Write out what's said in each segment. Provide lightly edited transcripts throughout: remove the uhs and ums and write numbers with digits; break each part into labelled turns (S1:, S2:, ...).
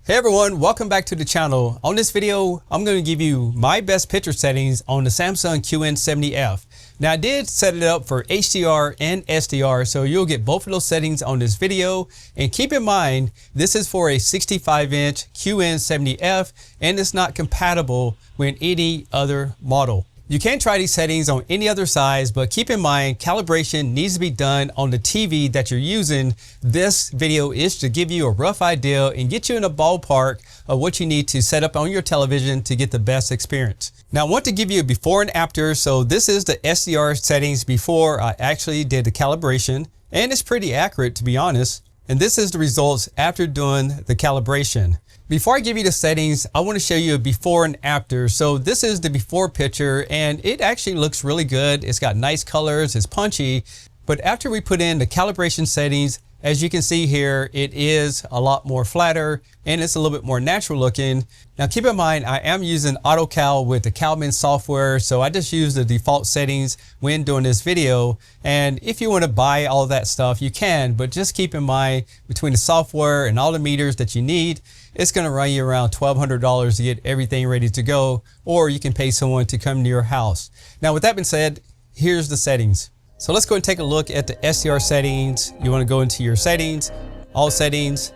S1: Hey everyone, welcome back to the channel. On this video, I'm going to give you my best picture settings on the Samsung QN70F. Now I did set it up for HDR and SDR, so you'll get both of those settings on this video. And keep in mind, this is for a 65-inch QN70F and it's not compatible with any other model. You can try these settings on any other size, but keep in mind, calibration needs to be done on the TV that you're using. This video is to give you a rough idea and get you in a ballpark of what you need to set up on your television to get the best experience. Now I want to give you a before and after. So this is the SDR settings before I actually did the calibration, and it's pretty accurate to be honest. And this is the results after doing the calibration. Before I give you the settings, I want to show you a before and after. So this is the before picture and it actually looks really good. It's got nice colors, it's punchy. But after we put in the calibration settings, as you can see here, it is a lot more flatter and it's a little bit more natural looking. Now keep in mind, I am using AutoCal with the Calman software, so I just use the default settings when doing this video. And if you want to buy all that stuff, you can, but just keep in mind between the software and all the meters that you need, it's going to run you around $1,200 to get everything ready to go, or you can pay someone to come to your house. Now with that being said, here's the settings. So let's go and take a look at the SDR settings. You want to go into your settings, all settings,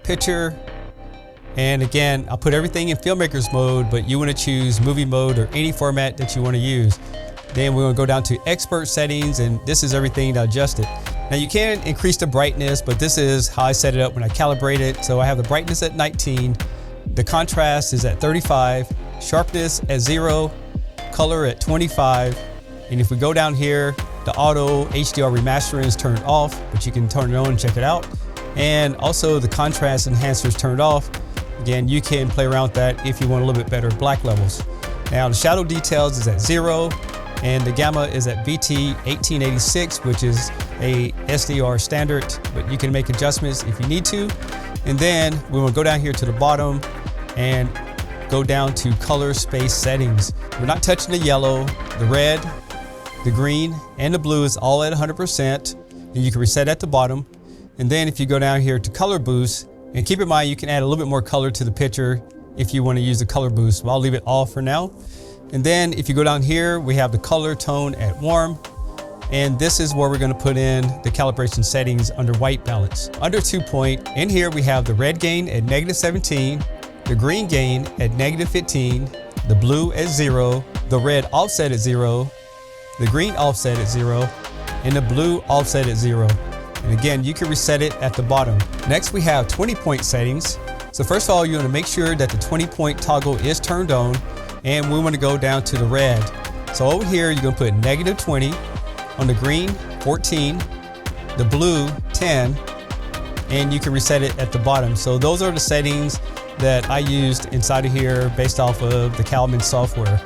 S1: picture. And again, I'll put everything in filmmakers mode, but you want to choose movie mode or any format that you want to use. Then we're going to go down to expert settings, and this is everything to adjust it. Now you can increase the brightness, but this is how I set it up when I calibrate it. So I have the brightness at 19, the contrast is at 35, sharpness at 0, color at 25. And if we go down here, the auto HDR remastering is turned off, but you can turn it on and check it out. And also the contrast enhancer is turned off. Again, you can play around with that if you want a little bit better black levels. Now the shadow details is at 0, and the gamma is at VT 1886, which is a SDR standard, but you can make adjustments if you need to. And then we will go down here to the bottom and go down to color space settings. We're not touching the yellow, the red, the green, and the blue is all at 100%. And you can reset at the bottom. And then if you go down here to color boost, and keep in mind you can add a little bit more color to the picture if you want to use the color boost. So I'll leave it off for now. And then if you go down here, we have the color tone at warm. And this is where we're going to put in the calibration settings under white balance. Under 2 point, in here we have the red gain at -17, the green gain at -15, the blue at 0, the red offset at 0, the green offset at 0, and the blue offset at 0. And again, you can reset it at the bottom. Next, we have 20 point settings. So first of all, you want to make sure that the 20 point toggle is turned on, and we want to go down to the red. So over here, you're going to put -20, on the green, 14, the blue, 10, and you can reset it at the bottom. So those are the settings that I used inside of here based off of the Calman software.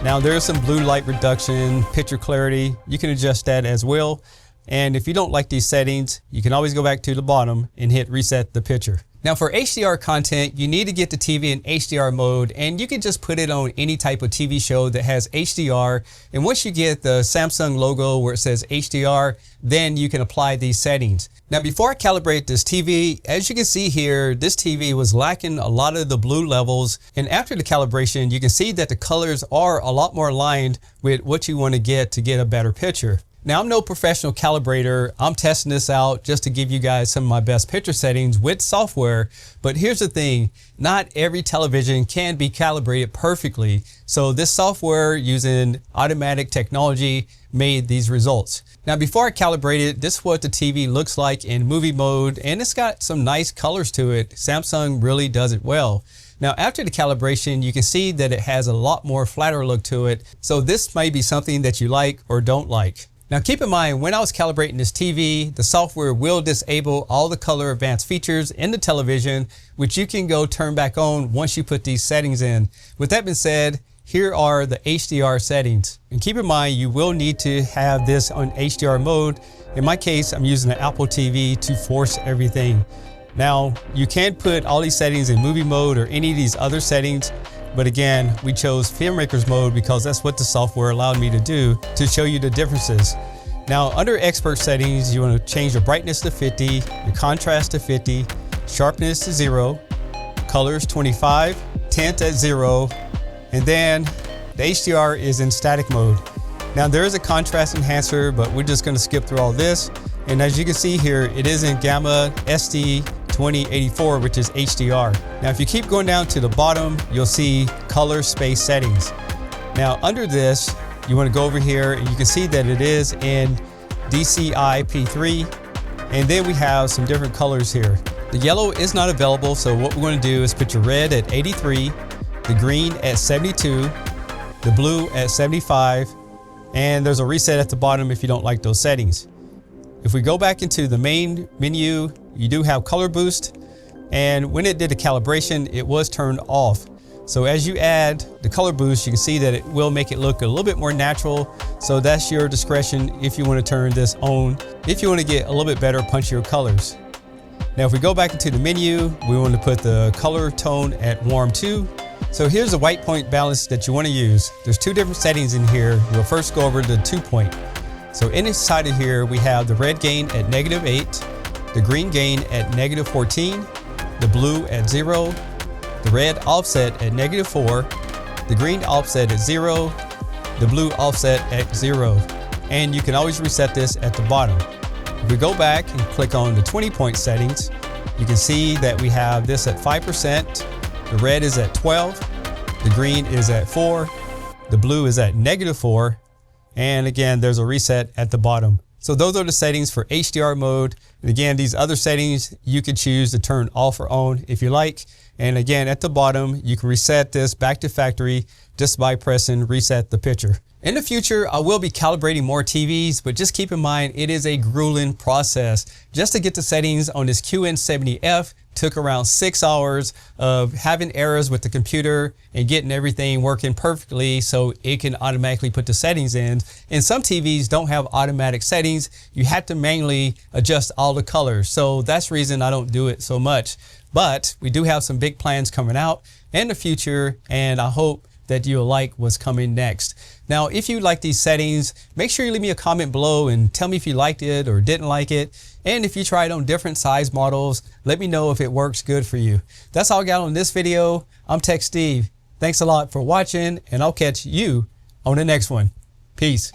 S1: Now there's some blue light reduction, picture clarity. You can adjust that as well. And if you don't like these settings, you can always go back to the bottom and hit reset the picture. Now for HDR content, you need to get the TV in HDR mode, and you can just put it on any type of TV show that has HDR. And once you get the Samsung logo where it says HDR, then you can apply these settings. Now before I calibrate this TV, as you can see here, this TV was lacking a lot of the blue levels. And after the calibration, you can see that the colors are a lot more aligned with what you want to get a better picture. Now I'm no professional calibrator. I'm testing this out just to give you guys some of my best picture settings with software. But here's the thing, not every television can be calibrated perfectly. So this software using automatic technology made these results. Now before I calibrated, this is what the TV looks like in movie mode, and it's got some nice colors to it. Samsung really does it well. Now after the calibration, you can see that it has a lot more flatter look to it. So this may be something that you like or don't like. Now keep in mind, when I was calibrating this TV, the software will disable all the color advanced features in the television, which you can go turn back on once you put these settings in. With that being said, here are the HDR settings. And keep in mind, you will need to have this on HDR mode. In my case, I'm using an Apple TV to force everything. Now, you can put all these settings in movie mode or any of these other settings. But again, we chose filmmakers mode because that's what the software allowed me to do to show you the differences. Now under expert settings, you want to change the brightness to 50, the contrast to 50, sharpness to 0, colors 25, tint at 0, and then the HDR is in static mode. Now there is a contrast enhancer, but we're just going to skip through all this. And as you can see here, it is in gamma SD 2084, which is HDR. Now if you keep going down to the bottom, you'll see color space settings. Now under this, you want to go over here and you can see that it is in DCI P3. And then we have some different colors here. The yellow is not available, so what we're going to do is put your red at 83, the green at 72, the blue at 75, and there's a reset at the bottom if you don't like those settings. If we go back into the main menu, you do have color boost, and when it did the calibration, it was turned off. So as you add the color boost, you can see that it will make it look a little bit more natural. So that's your discretion if you want to turn this on, if you want to get a little bit better punchier colors. Now if we go back into the menu, we want to put the color tone at warm 2. So here's the white point balance that you want to use. There's two different settings in here. We'll first go over the 2 point. So inside of here, we have the red gain at -8, the green gain at -14, the blue at 0, the red offset at -4, the green offset at 0, the blue offset at 0. And you can always reset this at the bottom. If we go back and click on the 20 point settings, you can see that we have this at 5%, the red is at 12, the green is at 4, the blue is at -4, and again, there's a reset at the bottom. So those are the settings for HDR mode. And again, these other settings you can choose to turn off or on if you like. And again, at the bottom, you can reset this back to factory just by pressing reset the picture. In the future, I will be calibrating more TVs, but just keep in mind, it is a grueling process. Just to get the settings on this QN70F took around 6 hours of having errors with the computer and getting everything working perfectly so it can automatically put the settings in. And some TVs don't have automatic settings. You have to manually adjust all the colors. So that's the reason I don't do it so much. But we do have some big plans coming out in the future, and I hope that you'll like what's coming next. Now, if you like these settings, make sure you leave me a comment below and tell me if you liked it or didn't like it. And if you tried on different size models, let me know if it works good for you. That's all I got on this video. I'm Tech Steve. Thanks a lot for watching, and I'll catch you on the next one. Peace.